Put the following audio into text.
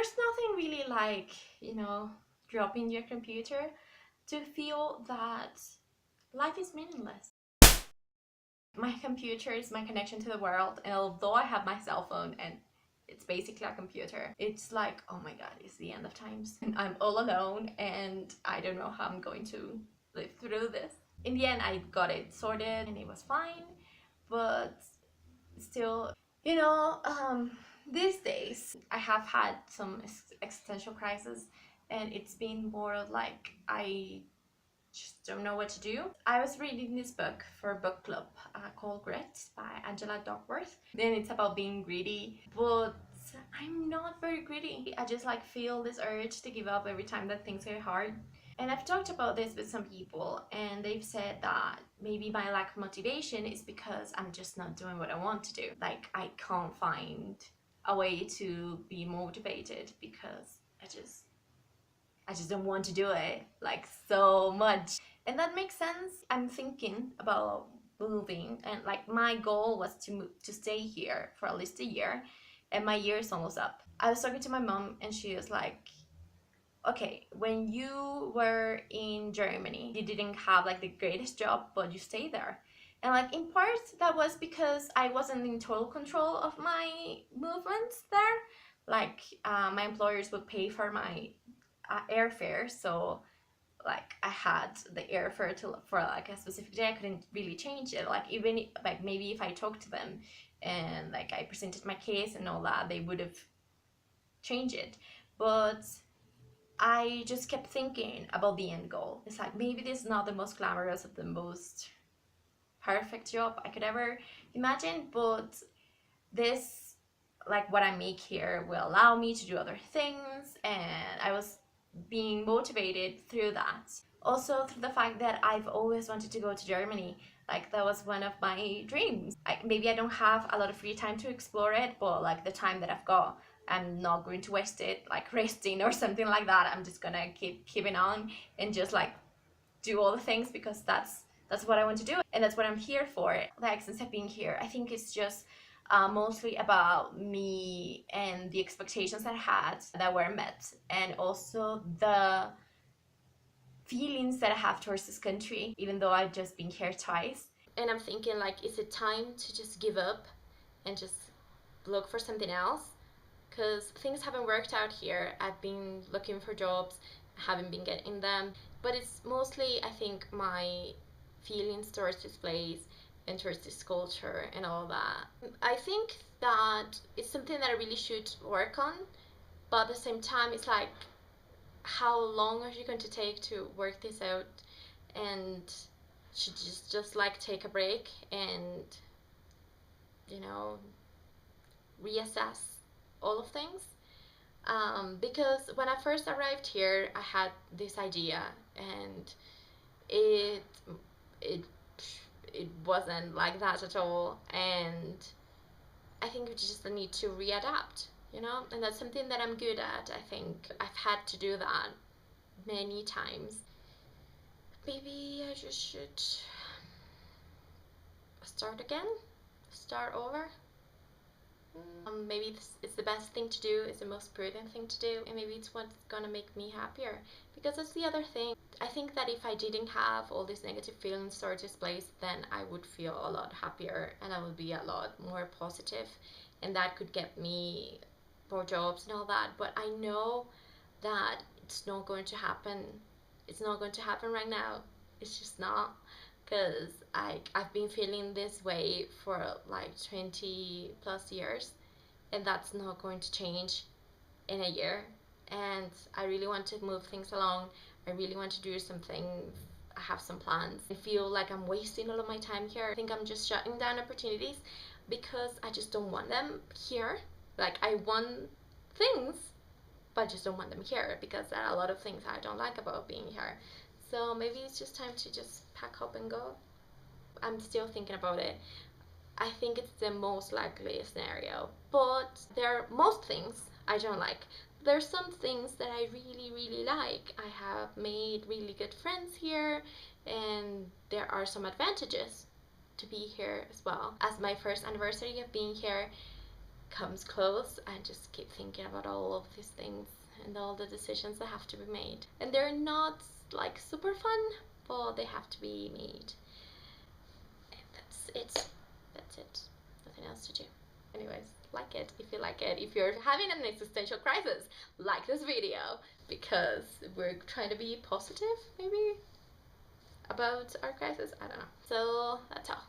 there's nothing really like, dropping your computer to feel that life is meaningless. My computer is my connection to the world, and although I have my cell phone and it's basically a computer, it's like, oh my god, it's the end of times and I'm all alone and I don't know how I'm going to live through this. In the end, I got it sorted and it was fine, but still, these days I have had some existential crisis, and it's been more like I just don't know what to do. I was reading this book for a book club called Grit by Angela Duckworth. Then it's about being greedy, but I'm not very greedy. I just like feel this urge to give up every time that things get hard. And I've talked about this with some people, and they've said that maybe my lack of motivation is because I'm just not doing what I want to do. Like, I can't find a way to be motivated because I just don't want to do it like so much. And that makes sense. I'm thinking about moving, and like my goal was to stay here for at least a year, and my year is almost up. I was talking to my mom and she was like, okay, when you were in Germany, you didn't have like the greatest job, but you stayed there. And like in part that was because I wasn't in total control of my movements there. Like my employers would pay for my airfare, so like I had the airfare for like a specific day. I couldn't really change it. Like even like maybe if I talked to them and like I presented my case and all that, they would have changed it. But I just kept thinking about the end goal. It's like maybe this is not the most glamorous or the most perfect job I could ever imagine, but this, like what I make here, will allow me to do other things, and I was being motivated through that. Also through the fact that I've always wanted to go to Germany. Like that was one of my dreams. Maybe I don't have a lot of free time to explore it, but like the time that I've got, I'm not going to waste it like resting or something like that. I'm just gonna keep keeping on and just like do all the things because that's what I want to do, and that's what I'm here for. Like since I've been here, I think it's just mostly about me and the expectations I had that were met, and also the feelings that I have towards this country, even though I've just been here twice. And I'm thinking like, is it time to just give up and just look for something else? Because things haven't worked out here. I've been looking for jobs, haven't been getting them, but it's mostly, I think, my feelings towards this place and towards this culture and all that. I think that it's something that I really should work on, but at the same time, it's like, how long are you going to take to work this out? And should just like take a break and, you know, reassess all of things. Because when I first arrived here, I had this idea, and it it it wasn't like that at all. And I think we just need to readapt, and that's something that I'm good at. I think I've had to do that many times. Maybe I just should start again, start over. Maybe it's the best thing to do, it's the most prudent thing to do, and maybe it's what's gonna make me happier. Because that's the other thing. I think that if I didn't have all these negative feelings towards this place, then I would feel a lot happier and I would be a lot more positive, and that could get me more jobs and all that. But I know that it's not going to happen. It's not going to happen right now. It's just not, because I've been feeling this way for like 20 plus years, and that's not going to change in a year. And I really want to move things along. I really want to do something. I have some plans. I feel like I'm wasting all of my time here. I think I'm just shutting down opportunities because I just don't want them here. Like, I want things, but I just don't want them here because there are a lot of things I don't like about being here. So maybe it's just time to just pack up and go. I'm still thinking about it. I think it's the most likely scenario, but there are most things I don't like. There's some things that I really, really like. I have made really good friends here, and there are some advantages to be here as well. As my first anniversary of being here comes close, I just keep thinking about all of these things and all the decisions that have to be made. And they're not like super fun, but they have to be made. And that's it. That's it. Nothing else to do. Anyways, like it if you like it. If you're having an existential crisis, like this video, because we're trying to be positive, maybe, about our crisis. I don't know. So that's all.